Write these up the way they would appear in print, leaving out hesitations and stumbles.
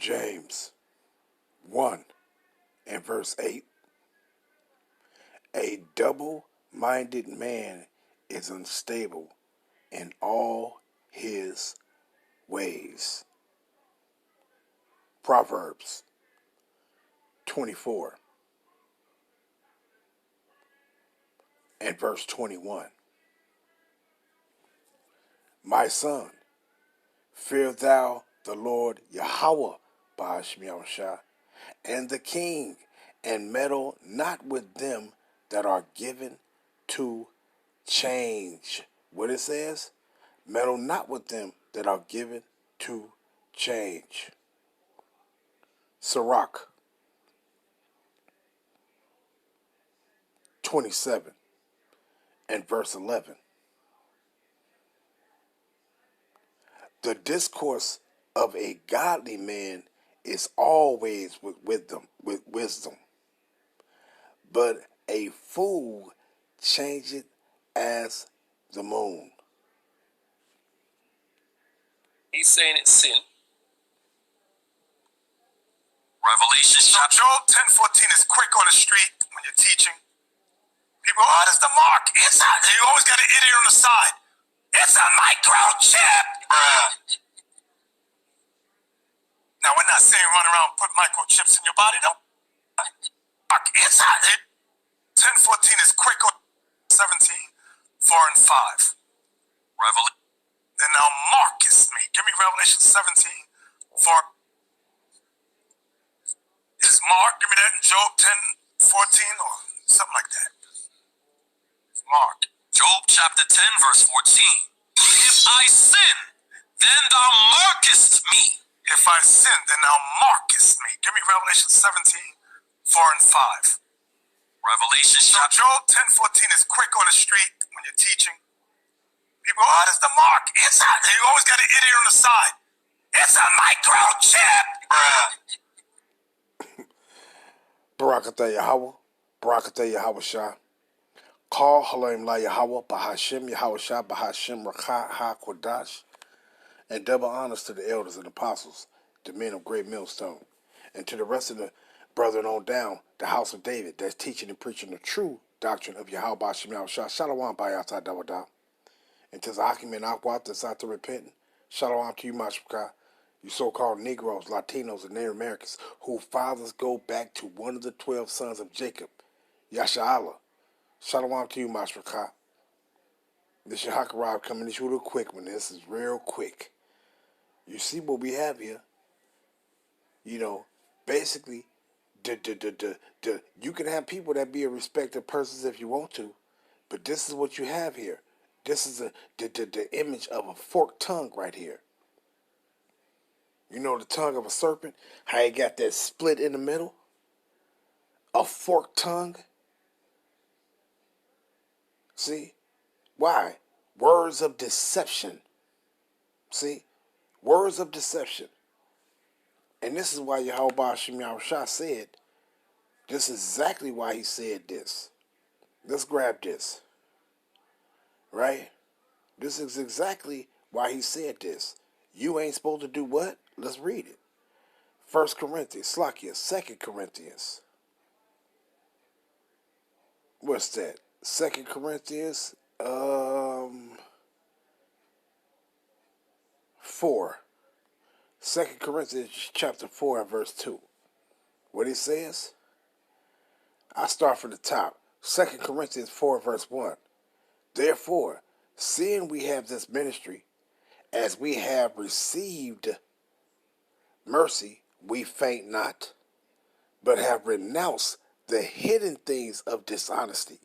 James 1 and verse 8. A double-minded man is unstable in all his ways. Proverbs 24 and verse 21. My son, fear thou the Lord Yahweh Ba'ashim Yahushua, and the king, and meddle not with them that are given to change. What it says? Meddle not with them that are given to change. Sirach 27 and verse 11. The discourse of a godly man is always with wisdom, but a fool changeth as the moon. He's saying it's sin. Revelation chapter. Job 10:14 is quick on the street when you're teaching. People, oh, that's the mark. It's a, you always got an idiot on the side. It's a microchip. Now, we're not saying run around and put microchips in your body, though. It's a 10:14 is quick on 17, 4 and 5. Revelation. Then now Marcus me. Give me Revelation 17, 4. Is Mark, give me that in Job 10:14 or something like that. Mark. Job chapter 10, verse 14. If I sin, then thou markest me. If I sin, then thou markest me. Give me Revelation 17, 4 and 5. Revelation chapter. Job 10:14 is quick on the street when you're teaching. People, oh, that's the mark. It's a, you always got an idiot on the side. It's a microchip. Barakatah Yahweh, Barakatah Yahweh Shah. Call Halim La Yahweh, Bahashim Yahweh Shah, Bahashim Rakha Ha Kodash. And double honors to the elders and apostles, the men of Great Millstone, and to the rest of the brethren on down, the house of David, that's teaching and preaching the true doctrine of Yahweh Bahashim Yahweh Shah. Shalom Bayatah Dawadah. And to Zakim and Akwat, that's out to repenting. Shalom to you, Mashpaka. You so-called Negroes, Latinos, and Native Americans whose fathers go back to one of the 12 sons of Jacob, Yasha'Allah. Shalom to you, Mashpaka. This is Hakarab coming to you real quick when this is real quick. You see what we have here? You know, basically, you can have people that be a respected persons if you want to, but this is what you have here. This is the image of a forked tongue right here. You know the tongue of a serpent? How you got that split in the middle? A forked tongue? See? Why? Words of deception. See? Words of deception. And this is why Yahweh Ba'ashim Yahushua said, this is exactly why he said this. Let's grab this. Right? This is exactly why he said this. You ain't supposed to do what? Let's read it. 1 Corinthians, Slakia, 2 Corinthians. What's that? 2 Corinthians 4. 2 Corinthians chapter 4 and verse 2. What he says? I start from the top. 2 Corinthians 4 verse 1. Therefore, seeing we have this ministry, as we have received mercy, we faint not, but have renounced the hidden things of dishonesty,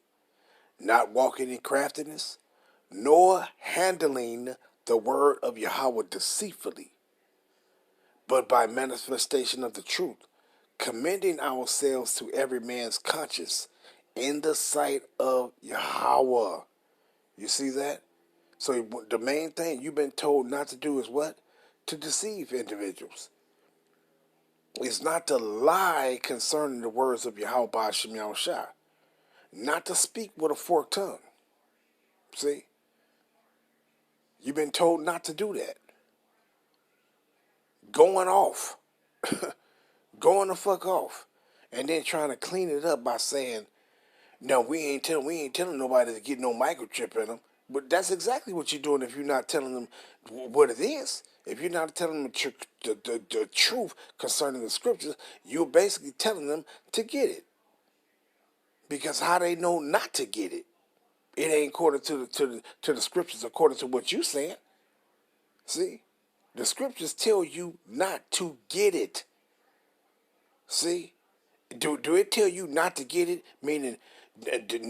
not walking in craftiness, nor handling the word of Yahweh deceitfully, but by manifestation of the truth, commending ourselves to every man's conscience in the sight of Yahweh. You see that? So the main thing you've been told not to do is what? To deceive individuals. It's not to lie concerning the words of Yahweh Ba'ashim Yahushua. Not to speak with a forked tongue. See? You've been told not to do that. Going off. Going the fuck off. And then trying to clean it up by saying, no, we ain't telling nobody to get no microchip in them. But that's exactly what you're doing if you're not telling them what it is. If you're not telling them the truth concerning the scriptures, you're basically telling them to get it. Because how they know not to get it? It ain't according to the scriptures, according to what you saying. See? The scriptures tell you not to get it. See? Do it tell you not to get it, meaning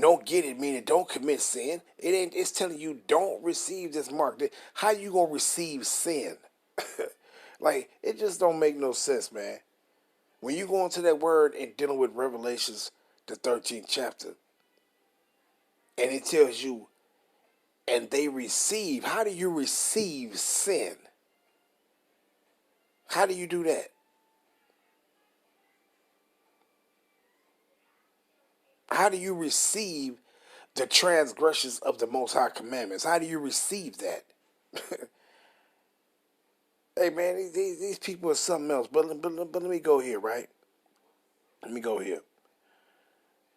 don't get it, meaning don't commit sin? It ain't. It's telling you don't receive this mark. How you gonna receive sin? Like, it just don't make no sense, man. When you go into that word and dealing with Revelations, the 13th chapter, and it tells you, and they receive. How do you receive sin? How do you do that? How do you receive the transgressions of the Most High commandments? How do you receive that? Hey, man, these people are something else. But let me go here, right? Let me go here.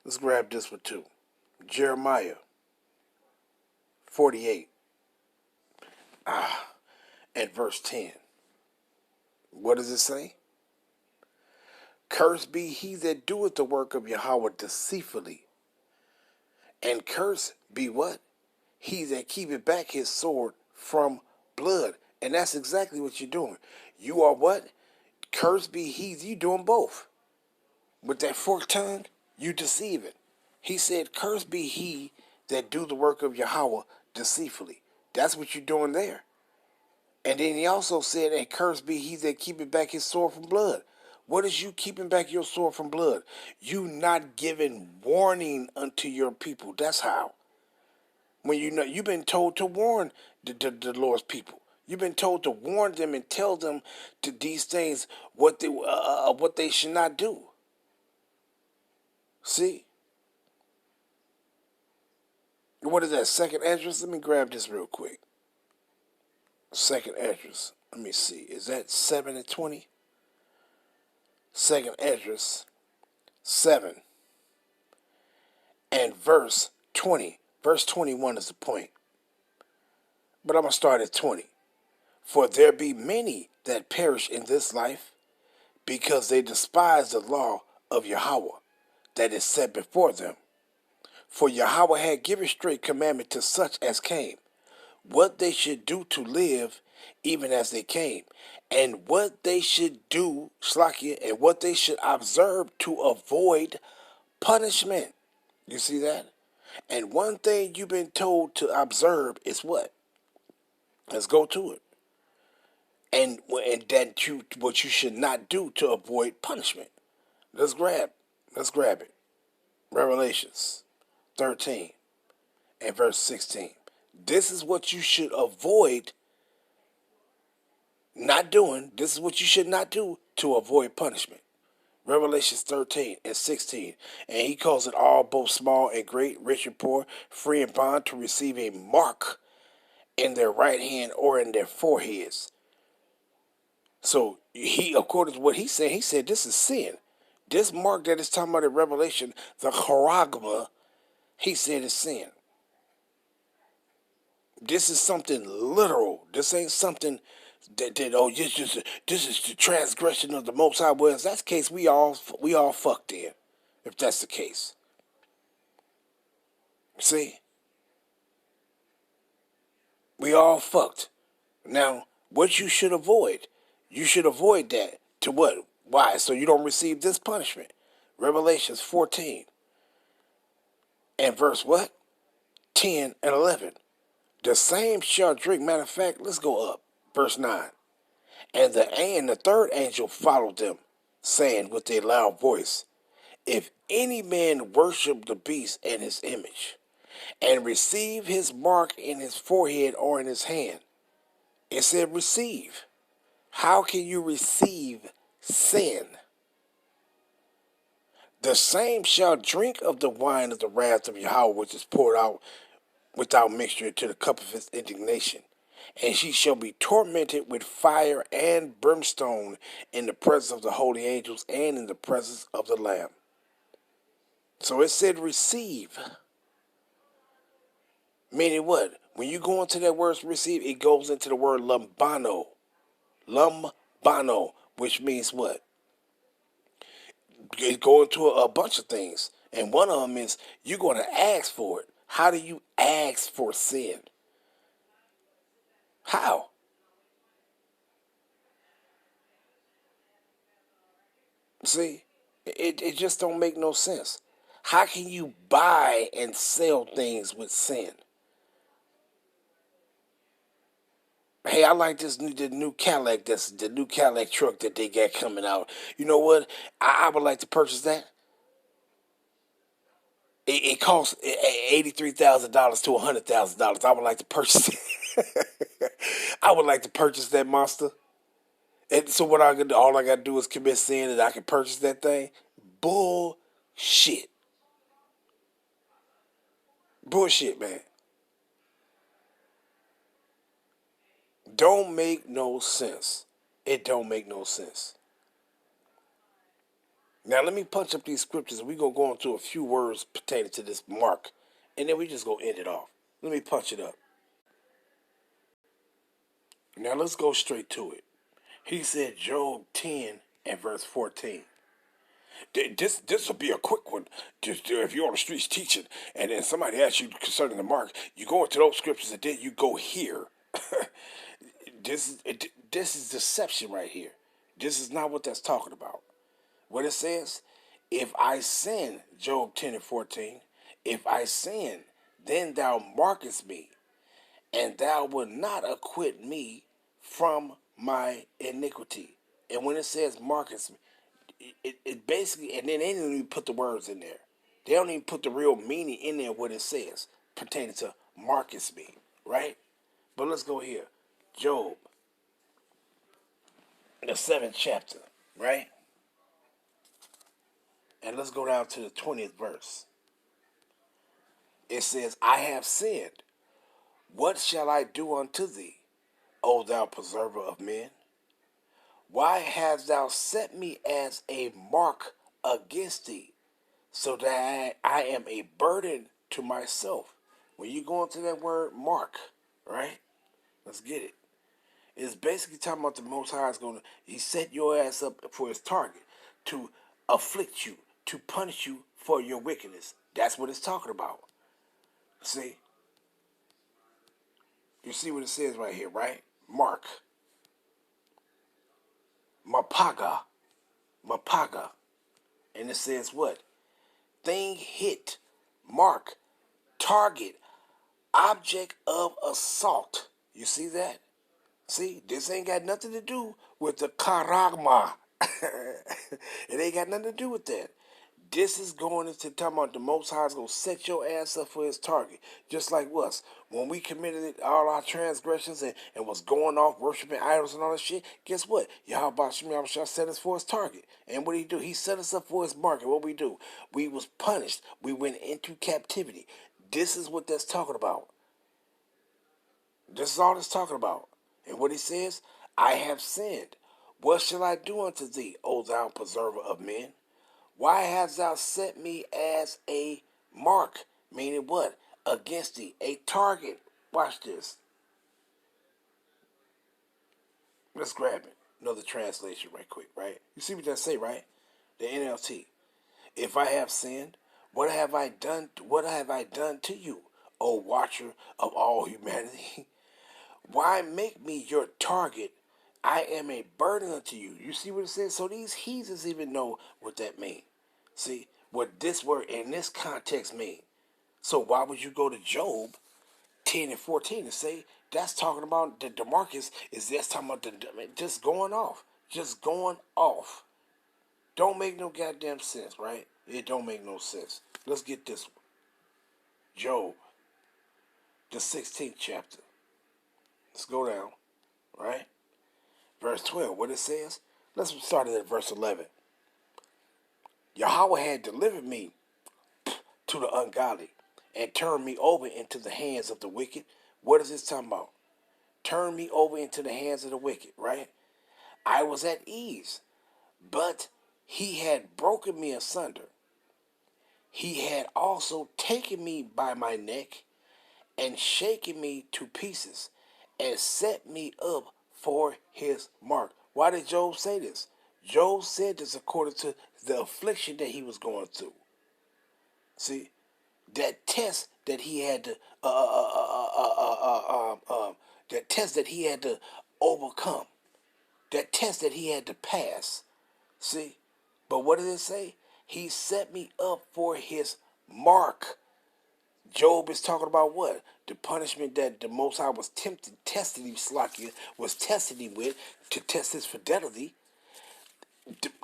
Let's grab this one, too. Jeremiah 48 and verse 10. What does it say? Cursed be he that doeth the work of Yahweh deceitfully. And cursed be what? He that keepeth back his sword from blood. And that's exactly what you're doing. You are what? Cursed be he. You doing both. With that forked tongue, you deceiving. He said, cursed be he that do the work of Yahweh deceitfully. That's what you're doing there. And then he also said, and cursed be he that keepeth back his sword from blood. What is you keeping back your sword from blood? You not giving warning unto your people. That's how. When you know you've been told to warn the Lord's people. You've been told to warn them and tell them to these things what they should not do. See? What is that? Second Esdras? Let me grab this real quick. Second Esdras. Let me see. Is that 7 and 20? Second Esdras 7 and verse 20. Verse 21 is the point. But I'm going to start at 20. For there be many that perish in this life, because they despise the law of Yahweh that is set before them. For Yahweh had given straight commandment to such as came, what they should do to live, even as they came, and what they should do, Slakia, and what they should observe to avoid punishment. You see that? And one thing you've been told to observe is what? Let's go to it. And that what you should not do to avoid punishment. Let's grab it. Revelations 13 and verse 16. This is what you should avoid not doing. This is what you should not do to avoid punishment. Revelations 13 and 16. And he calls it all, both small and great, rich and poor, free and bond, to receive a mark in their right hand or in their foreheads. So he, according to what he said this is sin. This mark that is talking about in Revelation, the charagma, he said is sin. This is something literal. This ain't something that this is the transgression of the Most High. Well, if that's the case, we all fucked in. If that's the case, see, we all fucked. Now, what you should avoid that. To what? Why? So you don't receive this punishment. Revelations 14 and verse what? 10 and 11. The same shall drink. Matter of fact, let's go up. Verse 9. And the third angel followed them, saying with a loud voice, if any man worship the beast and his image, and receive his mark in his forehead or in his hand. It said receive. How can you receive sin? The same shall drink of the wine of the wrath of Yahweh, which is poured out without mixture into the cup of his indignation. and she shall be tormented with fire and brimstone in the presence of the holy angels and in the presence of the Lamb. So it said receive. Meaning what? When you go into that word receive, it goes into the word lambano. Lambano, which means what? It go into a bunch of things. And one of them is you're going to ask for it. How do you ask for sin? How? See, it just don't make no sense. How can you buy and sell things with sin? Hey, I like the new Cadillac. That's the new Cadillac truck that they got coming out. You know what? I would like to purchase that. It costs $83,000 to $100,000. I would like to purchase it. I would like to purchase that monster. And so what I could do, all I gotta do is commit sin and I can purchase that thing. Bullshit. Bullshit, man. Don't make no sense. It don't make no sense. Now let me punch up these scriptures and we're gonna go into a few words pertaining to this mark. And then we just gonna end it off. Let me punch it up. Now let's go straight to it. He said Job 10 and verse 14. This will be a quick one. Just if you're on the streets teaching, and then somebody asks you concerning the mark, you go into those scriptures, and then you go here. this is deception right here. This is not what that's talking about. What it says, if I sin, Job 10 and 14, if I sin, then thou markest me, and thou wilt not acquit me from my iniquity. And when it says markest me, it basically, and then they don't even put the words in there. They don't even put the real meaning in there what it says pertaining to markets me, right? But let's go here. Job, the 7th chapter, right? And let's go down to the 20th verse. It says, I have sinned. What shall I do unto thee, O thou preserver of men? Why hast thou set me as a mark against thee, so that I am a burden to myself? When you go into that word mark, right? Let's get it. It's basically talking about the Most High is he set your ass up for his target to afflict you, to punish you for your wickedness. That's what it's talking about. See? You see what it says right here, right? Mark. Mapaga. And it says what? Thing hit, mark, target, object of assault. You see that? See, this ain't got nothing to do with the karagma. It ain't got nothing to do with that. This is going into talking about the Most High is going to set your ass up for his target. Just like us. When we committed all our transgressions and was going off worshiping idols and all that shit, guess what? Yahweh Shah set us for his target. And what did he do? He set us up for his market. What we do? We was punished. We went into captivity. This is what that's talking about. This is all it's talking about. And what he says, I have sinned. What shall I do unto thee, O thou preserver of men? Why hast thou set me as a mark? Meaning what? Against thee. A target. Watch this. Let's grab it. Another translation right quick, right? You see what that say, right? The NLT. If I have sinned, what have I done to you, O watcher of all humanity? Why make me your target? I am a burden unto you. You see what it says? So these heathens even know what that means. See, what this word in this context mean. So why would you go to Job 10 and 14 and say that's talking about the Demarcus is that's talking about just going off. Just going off. Don't make no goddamn sense, right? It don't make no sense. Let's get this one. Job, the 16th chapter. Let's go down, right? Verse 12, what it says? Let's start at verse 11. Yahweh had delivered me to the ungodly and turned me over into the hands of the wicked. What is this talking about? turned me over into the hands of the wicked, right? I was at ease, but he had broken me asunder. He had also taken me by my neck and shaken me to pieces and set me up for his mark. Why did Job say this? Job said this according to the affliction that he was going through. See, that test that he had to, that test that he had to overcome, that test that he had to pass. See, but what did it say? He set me up for his mark. Job is talking about what? The punishment that the Most High was testing him, Slakia, was testing him with to test his fidelity.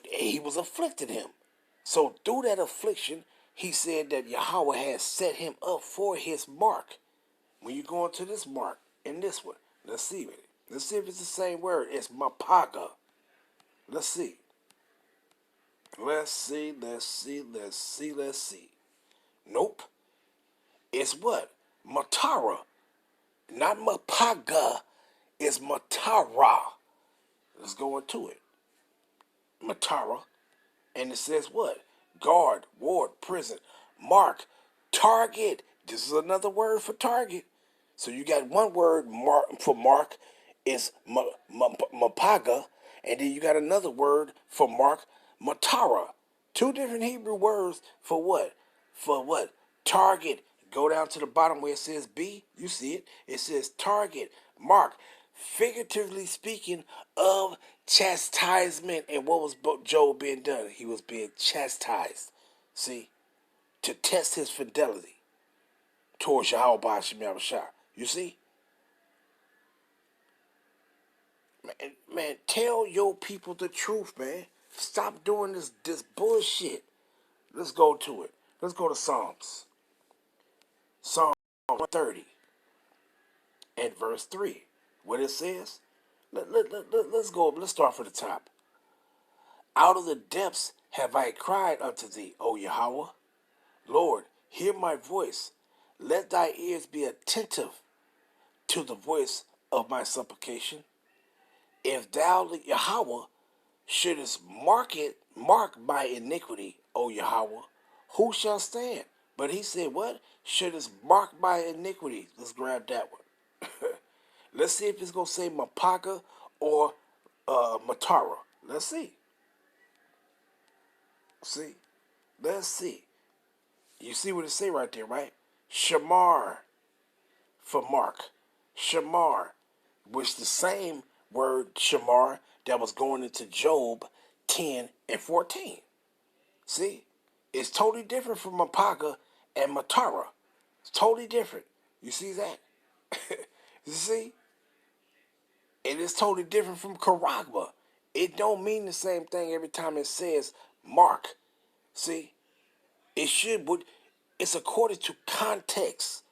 He was afflicting him. So through that affliction, he said that Yahweh has set him up for his mark. When you go into this mark, in this one, let's see it. Let's see if it's the same word. It's mapaga. Let's see. Let's see. Nope. It's what? Matara. Not mapaga. It's matara. Let's go into it. Matara. And it says what? Guard, ward, prison, mark, target. This is another word for target. So you got one word for mark is mapaga, and then you got another word for mark, matara. Two different Hebrew words for what? For what? Target. Go down to the bottom where it says B. You see it. It says target, mark. Figuratively speaking of chastisement. And what was Job being done? He was being chastised. See? To test his fidelity towards Yahweh Ba'ashem Yahushua. You see? Man, tell your people the truth, man. Stop doing this bullshit. Let's go to it. Let's go to Psalms. Psalm 30 and verse 3. What it says? Let's go. Let's start from the top. Out of the depths have I cried unto thee, O Yahweh. Lord, hear my voice. Let thy ears be attentive to the voice of my supplication. If thou, Yahweh, shouldest mark my iniquity, O Yahweh, who shall stand? But he said, what? Shouldest mark my iniquity. Let's grab that one. Let's see if it's going to say Mapaka or Matara. Let's see. See? Let's see. You see what it say right there, right? Shamar for mark. Shamar, which the same word Shamar that was going into Job 10 and 14. See? It's totally different from Mapaka and Matara. It's totally different. You see that? You see? And it's totally different from Karagba. It don't mean the same thing every time it says mark. See? It should, but it's according to context.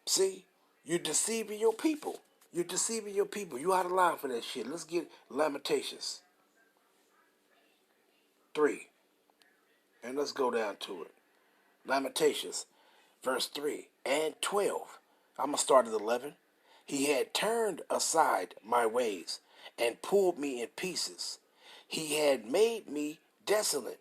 See? You're deceiving your people. You're deceiving your people. You out of line for that shit. Let's get Lamentations 3. And let's go down to it. Lamentations, verse 3 and 12. I'm going to start at 11. He had turned aside my ways and pulled me in pieces. He had made me desolate.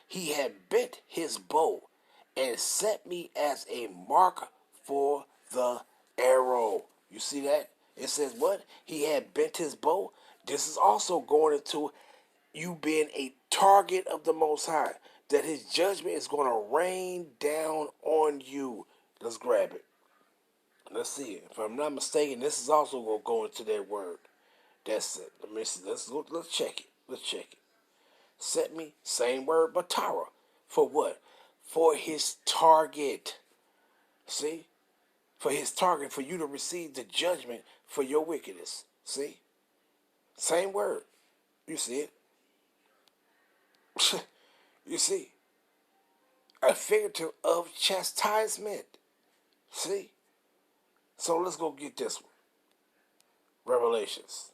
He had bent his bow and set me as a mark for the arrow. You see that? It says what? He had bent his bow. This is also going into you being a target of the Most High. That his judgment is going to rain down on you. Let's grab it. Let's see it. If I'm not mistaken, this is also going to go into that word. That's it. Let me see. Let's check it. Let's check it. Set me, same word, but Tara. For what? For his target. See? For his target, for you to receive the judgment for your wickedness. See? Same word. You see it? You see? A figurative of chastisement. See? So let's go get this one. Revelations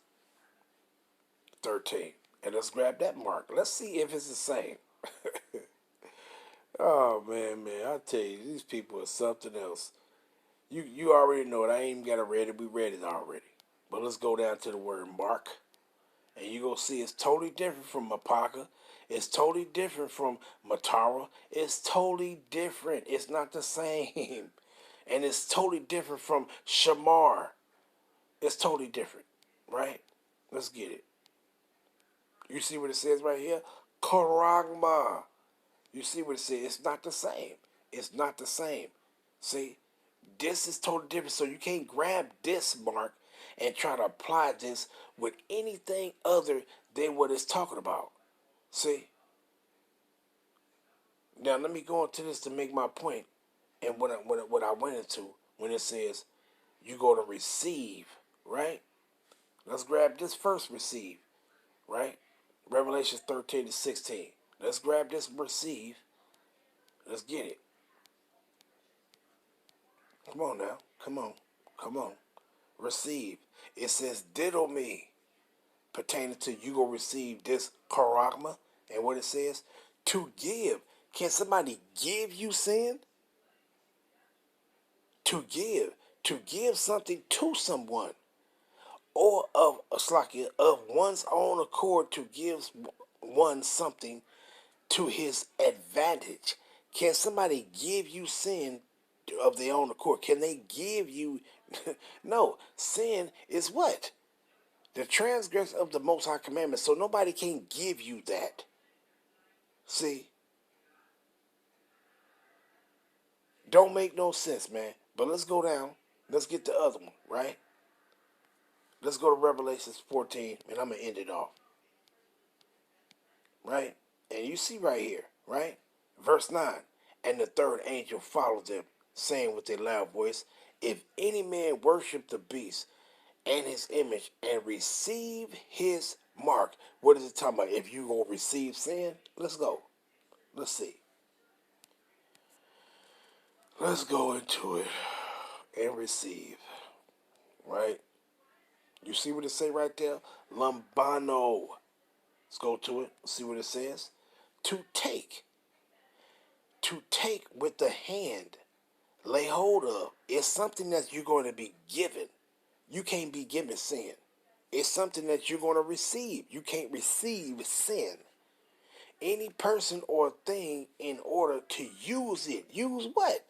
13. And let's grab that mark. Let's see if it's the same. Oh, man. I tell you, these people are something else. You already know it. I ain't even got to read it. We read it already. But let's go down to the word mark. And you're going to see it's totally different from Mapaka. It's totally different from Matara. It's totally different. It's not the same. And it's totally different from Shamar. It's totally different. Right? Let's get it. You see what it says right here? Karagma. You see what it says? It's not the same. It's not the same. See? This is totally different. So you can't grab this mark and try to apply this with anything other than what it's talking about. See? Now let me go into this to make my point. And what I went into when it says you go to receive, right? Let's grab this first receive, right? Revelation 13-16. Let's grab this receive. Let's get it. Come on now. Come on. Come on. Receive. It says diddle me. Pertaining to you go receive this charagma. And what it says? To give. Can somebody give you sin? To give. To give something to someone. Or of one's own accord to give one something to his advantage. Can somebody give you sin of their own accord? Can they give you? No, sin is what? The transgression of the Most High commandment. So nobody can give you that. See? Don't make no sense, man. But let's go down. Let's get the other one, right? Let's go to Revelation 14, and I'm going to end it off. Right? And you see right here, right? Verse 9. And the third angel followed them, saying with a loud voice, if any man worship the beast and his image and receive his mark. What is it talking about? If you gonna receive sin? Let's go. Let's see. Let's go into it and receive. Right? You see what it say right there? Lambano. Let's go to it. See what it says. To take. To take with the hand. Lay hold of. It's something that you're going to be given. You can't be given sin. It's something that you're going to receive. You can't receive sin. Any person or thing in order to use it. Use what?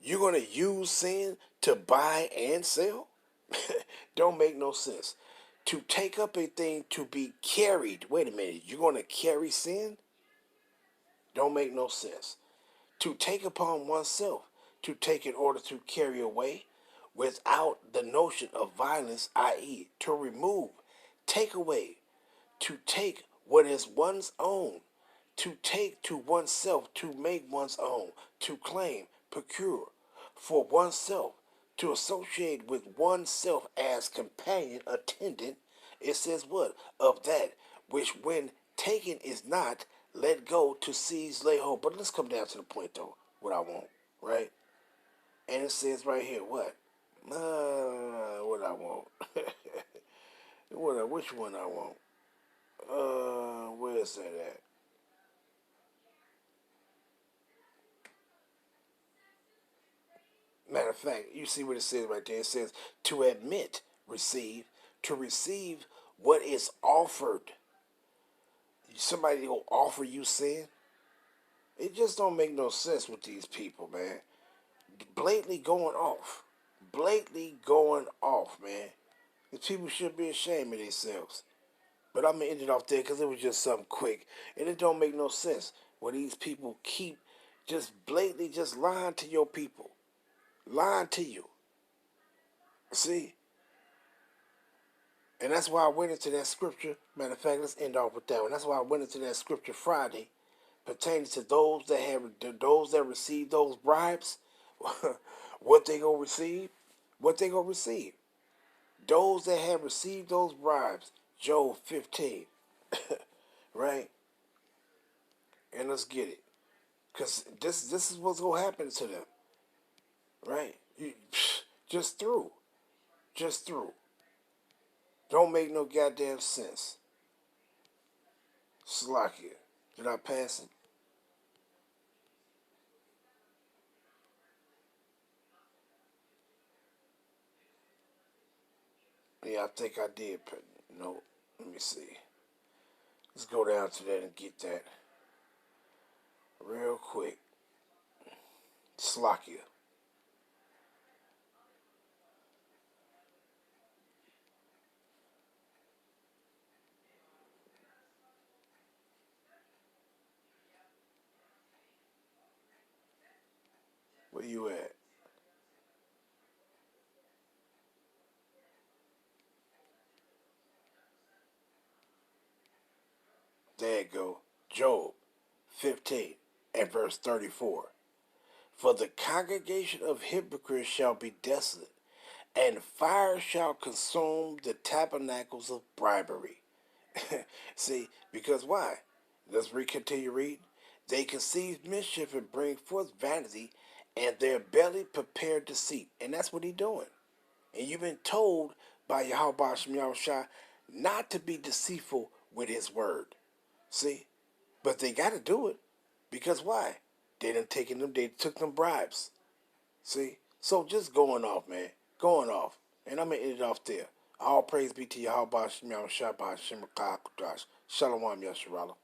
You're going to use sin to buy and sell? Don't make no sense. To take up a thing to be carried. Wait a minute. You're going to carry sin? Don't make no sense. To take upon oneself. To take in order to carry away. Without the notion of violence, i.e., to remove, take away, to take what is one's own, to take to oneself, to make one's own, to claim, procure, for oneself, to associate with oneself as companion, attendant. It says what? Of that which when taken is not, let go, to seize, lay hold. But let's come down to the point though, what I want, right? And it says right here, what? What I want? Which one I want? Where is that at? Matter of fact, you see what it says right there. It says to admit, receive, to receive what is offered. Somebody will offer you sin. It just don't make no sense with these people, man. Blatantly going off. Blatantly going off, man. These people should be ashamed of themselves. But I'm going to end it off there because it was just something quick. And it don't make no sense where these people keep just blatantly just lying to your people. Lying to you. See? And that's why I went into that scripture. Matter of fact, let's end off with that one. That's why I went into that scripture Friday pertaining to those that receive those bribes. What they gonna receive? What they gonna receive? Those that have received those bribes. Job 15. Right? And let's get it. Because this is what's going to happen to them. Right? Just through. Just through. Don't make no goddamn sense. Slakia. Did I pass it? Yeah, I think I did. No, let me see. Let's go down to that and get that real quick. Slock you. Where you at? There you go. Job 15 and verse 34. For the congregation of hypocrites shall be desolate, and fire shall consume the tabernacles of bribery. See, because why? Let's continue reading. They conceive mischief and bring forth vanity, and their belly prepare deceit. And that's what he's doing. And you've been told by Yahweh Shem Yahushua not to be deceitful with his word. See? But they got to do it. Because why? They took them bribes. See? So just going off, man. Going off. And I'm going to end it off there. All praise be to Yahweh Shem Yahushua Shem Shalom Yasharallah.